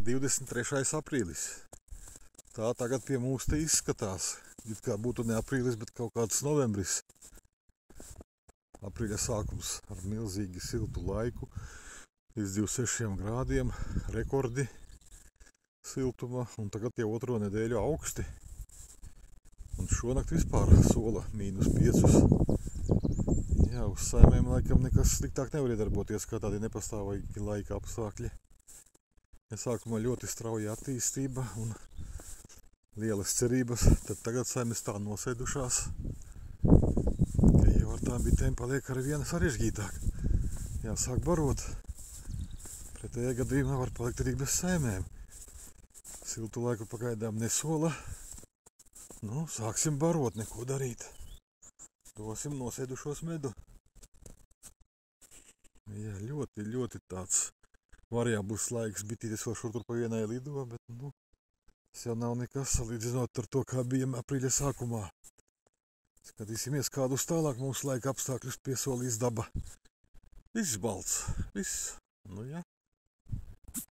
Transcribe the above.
23. aprīlis. Tā tagad pie mums te izskatās. It kā būtu ne aprīlis, bet kaut kāds novembris. Aprīļa sākums ar milzīgi siltu laiku. Līdz 26 grādiem rekordi siltuma. Un tagad jau otro nedēļu augsti. Un šonakt vispār sola -5. Jā, uz saimēm laikam nekas sliktāk nevar iedarboties, kā tādi nepastāvīgi laika apstākļi. Ja sākumā ļoti strauja attīstība un lielas cerības, tad tagad saimes tā nosēdušās, ka jau ar tām bitēm paliek ar viena sarežģītāk. Jāsāk barot. Pretējā gadījumā var palikt arī bez saimēm. Siltu laiku pagaidām nesola. Nu, sāksim barot, neko darīt. Dosim nosēdušos medu. Jā, ļoti tāds variabls laiks. Bitītes vēl šur tur pa vienai lido, bet, nu, tas jau nav nekas salīdzinot ar to, kā bija aprīļa sākumā. Skatīsimies, kādus tālāk mūsu laika apstākļus piesolīs daba. Viss balts, viss, nu jā.